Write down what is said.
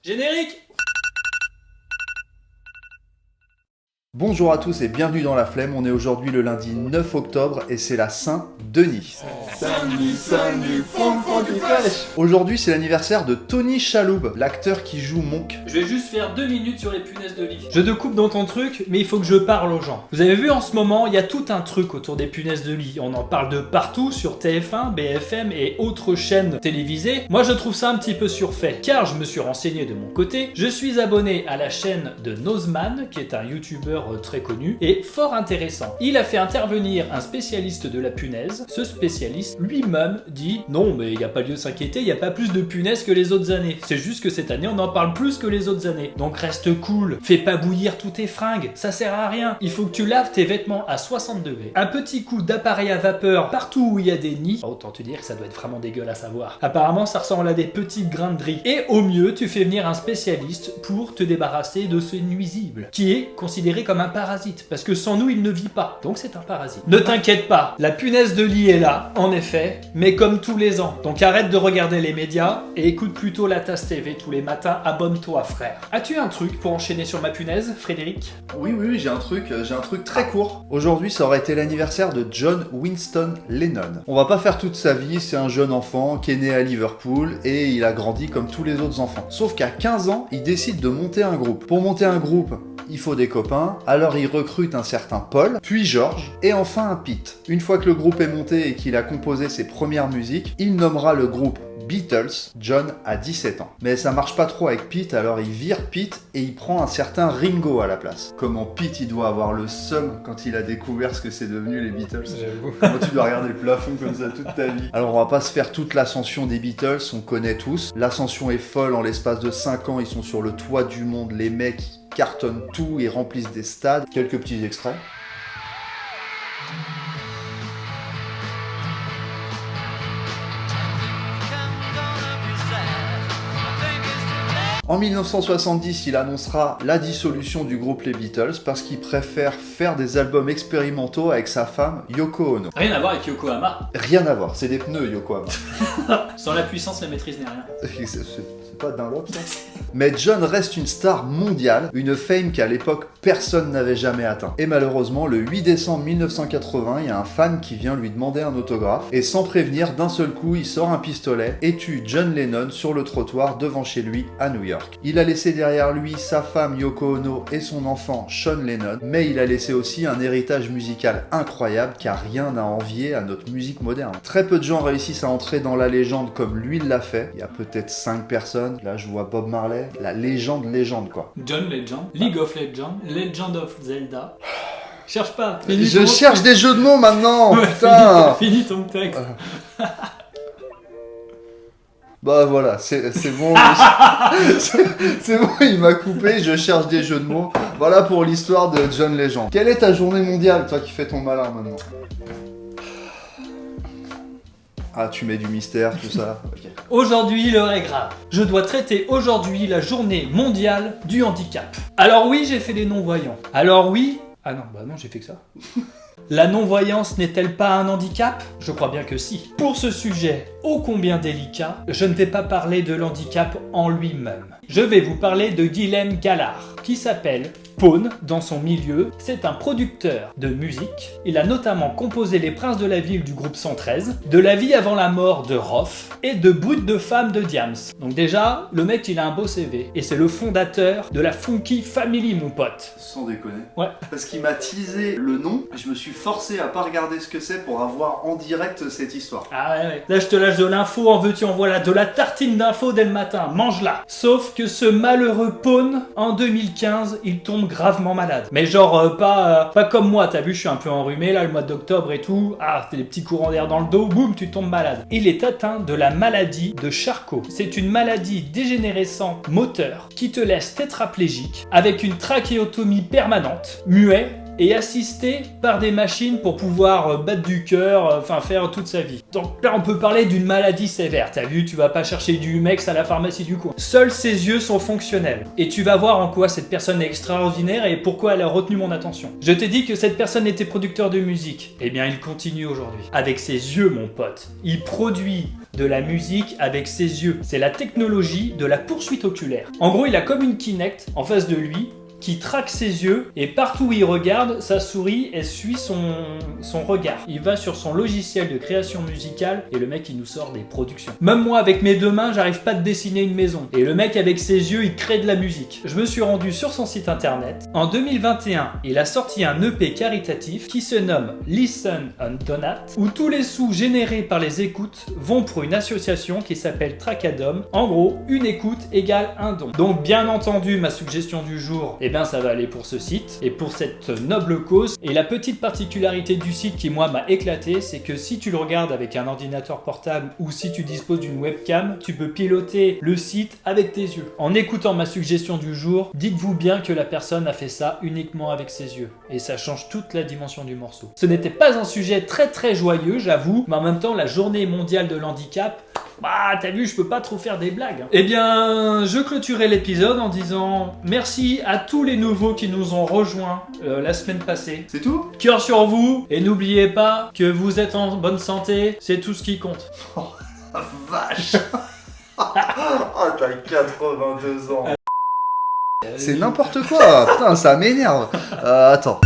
Générique. Bonjour à tous et bienvenue dans La Flemme, on est aujourd'hui le lundi 9 octobre et c'est la Saint-Denis. Saint-Denis, qui pêche. Aujourd'hui c'est l'anniversaire de Tony Shalhoub, l'acteur qui joue Monk. Je vais juste faire 2 minutes sur les punaises de lit. Je te coupe dans ton truc, mais il faut que je parle aux gens. Vous avez vu en ce moment, il y a tout un truc autour des punaises de lit. On en parle de partout sur TF1, BFM et autres chaînes télévisées. Moi je trouve ça un petit peu surfait, car je me suis renseigné de mon côté. Je suis abonné à la chaîne de Nozman, qui est un youtubeur très connu et fort intéressant. Il a fait intervenir un spécialiste de la punaise. Ce spécialiste lui-même dit non mais il n'y a pas lieu de s'inquiéter, il n'y a pas plus de punaises que les autres années. C'est juste que cette année on en parle plus que les autres années. Donc reste cool, fais pas bouillir tous tes fringues, ça sert à rien. Il faut que tu laves tes vêtements à 60 degrés. Un petit coup d'appareil à vapeur partout où il y a des nids. Autant te dire que ça doit être vraiment dégueulasse à voir. Apparemment ça ressemble à des petites grains de riz. Et au mieux tu fais venir un spécialiste pour te débarrasser de ce nuisible qui est considéré comme un parasite, parce que sans nous il ne vit pas, donc c'est un parasite. Ne t'inquiète pas, la punaise de lit est là, en effet, mais comme tous les ans. Donc arrête de regarder les médias et écoute plutôt la Tasse TV tous les matins, abonne-toi frère. As-tu un truc pour enchaîner sur ma punaise, Frédéric? Oui, j'ai un truc très court. Aujourd'hui ça aurait été l'anniversaire de John Winston Lennon. On va pas faire toute sa vie, c'est un jeune enfant qui est né à Liverpool et il a grandi comme tous les autres enfants. Sauf qu'à 15 ans, il décide de monter un groupe. Pour monter un groupe, il faut des copains, alors il recrute un certain Paul, puis George, et enfin un Pete. Une fois que le groupe est monté et qu'il a composé ses premières musiques, il nommera le groupe Beatles. John a 17 ans. Mais ça marche pas trop avec Pete, alors il vire Pete et il prend un certain Ringo à la place. Comment Pete il doit avoir le seum quand il a découvert ce que c'est devenu les Beatles. J'avoue. Comment tu dois regarder le plafond comme ça toute ta vie. Alors on va pas se faire toute l'ascension des Beatles, on connaît tous. L'ascension est folle, en l'espace de 5 ans ils sont sur le toit du monde, les mecs cartonnent tout et remplissent des stades. Quelques petits extraits. En 1970, il annoncera la dissolution du groupe Les Beatles parce qu'il préfère faire des albums expérimentaux avec sa femme Yoko Ono. Rien à voir avec Yokohama. Rien à voir, c'est des pneus Yokohama. Sans la puissance, la maîtrise n'est rien. C'est pas Dunlop ça. Mais John reste une star mondiale, une fame qu'à l'époque personne n'avait jamais atteint. Et malheureusement, le 8 décembre 1980, il y a un fan qui vient lui demander un autographe et sans prévenir, d'un seul coup, il sort un pistolet et tue John Lennon sur le trottoir devant chez lui à New York. Il a laissé derrière lui sa femme Yoko Ono et son enfant Sean Lennon, mais il a laissé aussi un héritage musical incroyable car rien n'a envié à notre musique moderne. Très peu de gens réussissent à entrer dans la légende comme lui l'a fait. Il y a peut-être 5 personnes. Là, je vois Bob Marley, la légende quoi. John Legend, League of Legends, Legend of Zelda. Cherche pas. Je cherche des jeux de mots maintenant. Ouais, putain. finis ton texte. Bah voilà, c'est bon. C'est bon, il m'a coupé, je cherche des jeux de mots. Voilà pour l'histoire de John Legend. Quelle est ta journée mondiale, toi qui fais ton malin maintenant? Ah, tu mets du mystère, tout ça. Okay. Aujourd'hui, l'heure est grave. Je dois traiter aujourd'hui la journée mondiale du handicap. Alors oui, j'ai fait les non-voyants. Alors oui... Ah non, bah non, j'ai fait que ça. La non-voyance n'est-elle pas un handicap? Je crois bien que si. Pour ce sujet ô combien délicat, je ne vais pas parler de l'handicap en lui-même. Je vais vous parler de Guilhem Gaillard, qui s'appelle Pone dans son milieu. C'est un producteur de musique. Il a notamment composé Les Princes de la Ville du groupe 113, De la vie avant la mort de Rof et de Brut de femme de Diams. Donc déjà, le mec il a un beau CV. Et c'est le fondateur de la Funky Family, mon pote. Sans déconner. Ouais. Parce qu'il m'a teasé le nom, je me suis forcé à pas regarder ce que c'est pour avoir en direct cette histoire. Ah ouais. Là je te lâche de l'info, en veux-tu en voilà, de la tartine d'info dès le matin, mange-la. Sauf que ce malheureux Pone, en 2015, il tombe gravement malade. Mais genre pas comme moi, t'as vu, je suis un peu enrhumé là, le mois d'octobre et tout. Ah, t'as des petits courants d'air dans le dos, boum, tu tombes malade. Il est atteint de la maladie de Charcot. C'est une maladie dégénérescente moteur qui te laisse tétraplégique avec une trachéotomie permanente, muet et assisté par des machines pour pouvoir battre du cœur, enfin faire toute sa vie. Donc là on peut parler d'une maladie sévère, t'as vu, tu vas pas chercher du Humex à la pharmacie du coin. Seuls ses yeux sont fonctionnels et tu vas voir en quoi cette personne est extraordinaire et pourquoi elle a retenu mon attention. Je t'ai dit que cette personne était producteur de musique, eh bien il continue aujourd'hui. Avec ses yeux mon pote, il produit de la musique avec ses yeux. C'est la technologie de la poursuite oculaire. En gros il a comme une Kinect en face de lui qui traque ses yeux et partout où il regarde, sa souris, elle suit son regard. Il va sur son logiciel de création musicale et le mec il nous sort des productions. Même moi avec mes 2 mains, j'arrive pas à dessiner une maison. Et le mec avec ses yeux, il crée de la musique. Je me suis rendu sur son site internet. En 2021, il a sorti un EP caritatif qui se nomme Listen and Donate, où tous les sous générés par les écoutes vont pour une association qui s'appelle Tracadom. En gros, une écoute égale un don. Donc bien entendu, ma suggestion du jour, ça va aller pour ce site et pour cette noble cause. Et la petite particularité du site qui moi m'a éclaté, c'est que si tu le regardes avec un ordinateur portable ou si tu disposes d'une webcam, tu peux piloter le site avec tes yeux. En écoutant ma suggestion du jour, dites-vous bien que la personne a fait ça uniquement avec ses yeux et ça change toute la dimension du morceau. Ce n'était pas un sujet très joyeux, j'avoue, mais en même temps la journée mondiale de l'handicap, bah t'as vu, je peux pas trop faire des blagues. Eh bien, je clôturais l'épisode en disant merci à tous les nouveaux qui nous ont rejoints la semaine passée. C'est tout? Cœur sur vous, et n'oubliez pas que vous êtes en bonne santé, c'est tout ce qui compte. Oh la vache. Oh t'as 82 ans. C'est n'importe quoi. Putain, ça m'énerve. Attends.